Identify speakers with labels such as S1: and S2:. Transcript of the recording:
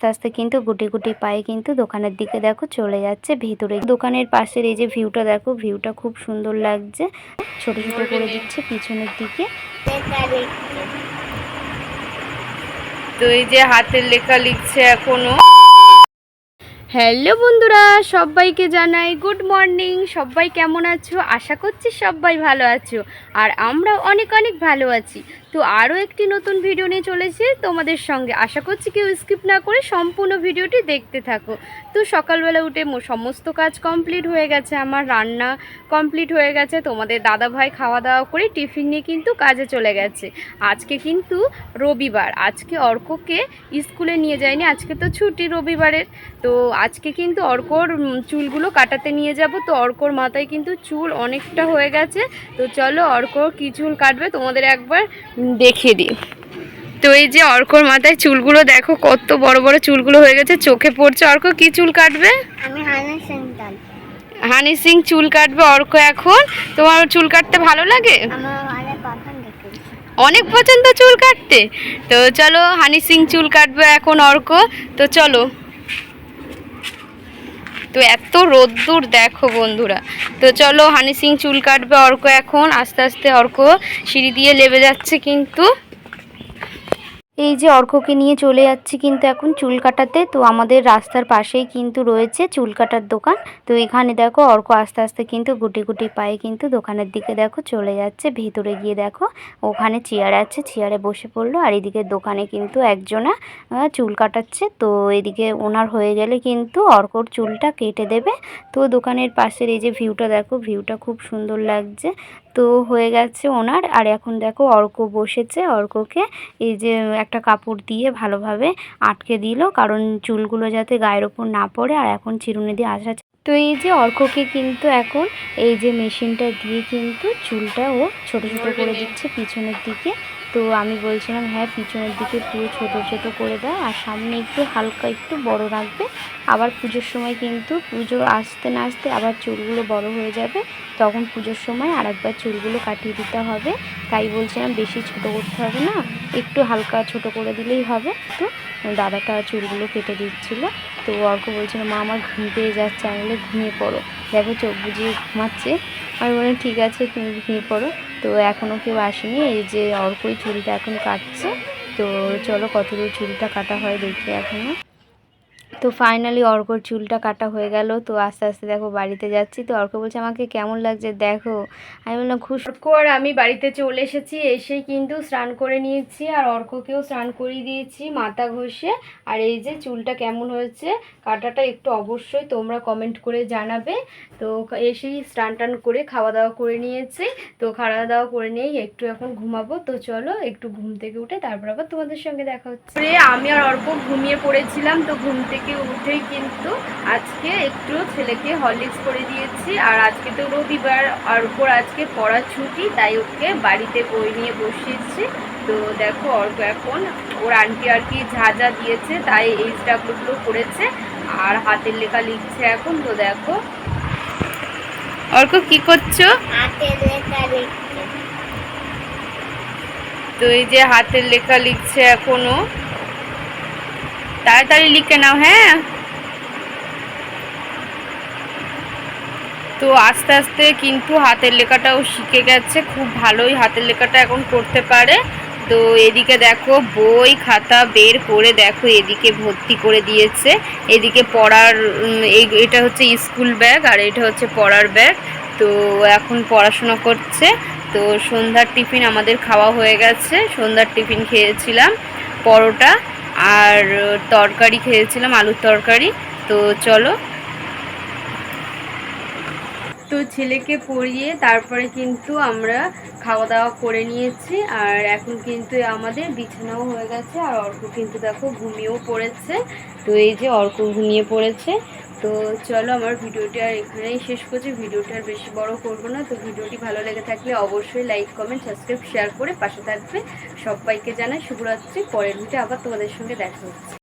S1: আস্তে আস্তে কিন্তু গুটি গুটি পায়ে কিন্তু দোকানের দিকে দেখো চলে যাচ্ছে ভেতরে। দোকানের পাশের এই যে ভিউটা দেখো, ভিউটা খুব সুন্দর লাগছে। ছোট ছোট করে দিচ্ছে পিছনের দিকে।
S2: তো এই যে হাতের লেখা লিখছে এখনো।
S1: হ্যালো বন্ধুরা, সবাইকে জানাই গুড মর্নিং। সবাই কেমন আছো? আশা করছি সবাই ভালো আছো, আর আমরাও অনেক অনেক ভালো আছি। তো আরও একটি নতুন ভিডিও নিয়ে চলেছি তোমাদের সঙ্গে। আশা করছি কেউ স্কিপ না করে সম্পূর্ণ ভিডিওটি দেখতে থাকো। তো সকালবেলা উঠে সমস্ত কাজ কমপ্লিট হয়ে গেছে, আমার রান্না কমপ্লিট হয়ে গেছে। তোমাদের দাদা ভাই খাওয়া দাওয়া করে টিফিন নিয়ে কিন্তু কাজে চলে গেছে। আজকে কিন্তু রবিবার, আজকে অর্ককে স্কুলে নিয়ে যায়নি, আজকে তো ছুটি রবিবারের। তো আজকে কিন্তু অর্কর চুলগুলো কাটাতে নিয়ে যাব। তো অর্কর মাথায় কিন্তু চুল অনেকটা হয়ে গেছে। তো চলো অর্কর কী চুল কাটবে তোমাদের একবার দেখিয়ে দিই। তো এই যে অর্কর মাথায় চুলগুলো দেখো, কত বড় বড় চুলগুলো হয়ে গেছে, চোখে পড়ছে। অর্ক কি চুল কাটবে?
S3: আমি
S1: হানি সিং চুল কাটবে অর্ক এখন। তোমার চুল কাটতে ভালো লাগে? অনেক পছন্দ চুল কাটতে। তো চলো হানি সিং চুল কাটবে এখন অর্ক। তো চলো। তো এত রোদ্দুর দেখো বন্ধুরা। তো চলো হানি সিং চুল কাটবে অর্ক এখন। আস্তে আস্তে অর্ক সিঁড়ি দিয়ে নেমে যাচ্ছে কিন্তু। এই যে অর্ককে নিয়ে চলে যাচ্ছি কিন্তু এখন চুল কাটাতে। তো আমাদের রাস্তার পাশেই কিন্তু রয়েছে চুল কাটার দোকান। তো এখানে দেখো অর্ক আস্তে আস্তে কিন্তু গুটি গুটি পায়ে কিন্তু দোকানের দিকে দেখো চলে যাচ্ছে। ভেতরে গিয়ে দেখো ওখানে চেয়ার আছে, চেয়ারে বসে পড়লো। আর এদিকে দোকানে কিন্তু একজনা চুল কাটাচ্ছে। তো এদিকে ওনার হয়ে গেলে কিন্তু অর্কর চুলটা কেটে দেবে। তো দোকানের পাশের এই যে ভিউটা দেখো, ভিউটা খুব সুন্দর লাগছে। তো হয়ে গেছে ওনার। আর এখন দেখো অর্ক বসেছে, অর্ককে এই যে একটা কাপড় দিয়ে ভালোভাবে আটকে দিল, কারণ চুলগুলো যাতে গায়ের ওপর না পড়ে। আর এখন চিরুনি দিয়ে আসা। তো এই যে অর্ককে কিন্তু এখন এই যে মেশিনটা দিয়ে কিন্তু চুলটা ও ছোট ছোট করে দিচ্ছে পিছনের দিকে। তো আমি বলছিলাম হ্যাঁ, পিছনের দিকে পুরো ছোট ছোট করে দাও, আর সামনে একটু হালকা একটু বড় রাখবে। আবার পুজোর সময় কিন্তু পুজো আসতে না আসতে আবার চুলগুলো বড় হয়ে যাবে, তখন পুজোর সময় আরেকবার চুলগুলো কাটিয়ে দিতে হবে। তাই বলছিলাম বেশি ছোট করতে হবে না, একটু হালকা ছোট করে দিলেই হবে। তো দাদাটা চুলগুলো কেটে দিচ্ছিল। তো অর্ক বলছিল মা আমার ঘুম পেয়ে যাচ্ছে। আমি বলে ঘুমিয়ে পড়ো, দেখো চোখ বুঝিয়ে ঘুমাচ্ছে। আমি বললাম ঠিক আছে তুমি ঘুমিয়ে পড়ো। তো এখনও কেউ আসেনি, এই যে অর্কই চুলটা এখন কাটছে। তো চলো কতদূর চুলটা কাটা হয় দেখি এখনও। তো ফাইনালি অর্কর চুলটা কাটা হয়ে গেল। তো আস্তে আস্তে দেখো বাড়িতে যাচ্ছি। তো অর্ক বলছে আমাকে কেমন লাগছে দেখো। আমি বললাম খুব। অর্ক আর আমি বাড়িতে চলে এসেছি, এসে কিন্তু স্নান করে নিয়েছি, আর অর্ককেও স্নান করিয়ে দিয়েছি মাথা ঘষে। আর এই যে চুলটা কেমন হয়েছে কাটাটা একটু অবশ্যই তোমরা কমেন্ট করে জানাবে। তো এসেই স্নান টান করে খাওয়া দাওয়া করে নিয়েছি। তো খাওয়া দাওয়া করে নিয়েই একটু এখন ঘুমাবো। তো চলো একটু ঘুম থেকে উঠে তারপর আবার তোমাদের সঙ্গে দেখা হচ্ছে। আমি আর অর্ক ঘুমিয়ে পড়েছিলাম। তো ঘুম থেকে উঠেই কিন্তু আজকে একটু ছেলেকে হরলিক্স করে দিয়েছি। আর আজকে তো রবিবার, আর ওপর আজকে পড়া ছুটি, তাই ওকে বাড়িতে বই নিয়ে বসিয়েছি। তো দেখো অর্ক এখন ওর আন্টি আর কি যা যা দিয়েছে তাই এইচডাব্লিউগুলো করেছে, আর হাতের লেখা লিখছে এখন। তো দেখো অর্ক কি করছো?
S3: হাতের লেখা লিখছে।
S1: তো এই যে হাতের লেখা লিখছে এখনো, তাড়াতাড়ি লিখে নাও হ্যাঁ। তো আস্তে আস্তে কিন্তু হাতের লেখাটাও শিখে গেছে, খুব ভালোই হাতের লেখাটা এখন করতে পারে। তো এদিকে দেখো বই খাতা বের করে দেখো এদিকে ভর্তি করে দিয়েছে। এদিকে পড়ার এটা হচ্ছে স্কুল ব্যাগ, আর এটা হচ্ছে পড়ার ব্যাগ। তো এখন পড়াশোনা করছে। তো সন্ধ্যার টিফিন আমাদের খাওয়া হয়ে গেছে। সন্ধ্যার টিফিন খেয়েছিলাম পরোটা আর তরকারি খেয়েছিলাম, আলুর তরকারি। তো চলো। তো ছেলেকে পড়িয়ে তারপরে কিন্তু আমরা খাওয়া দাওয়া করে নিয়েছি, আর এখন কিন্তু আমাদের বিছানাও হয়ে গেছে। আর অর্ক কিন্তু দেখো ঘুমিয়েও পড়েছে। তো এই যে অর্ক ঘুমিয়ে পড়েছে। তো চলো আমার ভিডিওটি আর এখানেই শেষ করছি, ভিডিওটি আর বেশি বড় করবো না। তো ভিডিওটি ভালো লেগে থাকলে অবশ্যই লাইক কমেন্ট সাবস্ক্রাইব শেয়ার করে পাশে থাকবে। সবাইকে জানাই শুভরাত্রি। পরের ভিডিও আবার তোমাদের সঙ্গে দেখা হচ্ছে।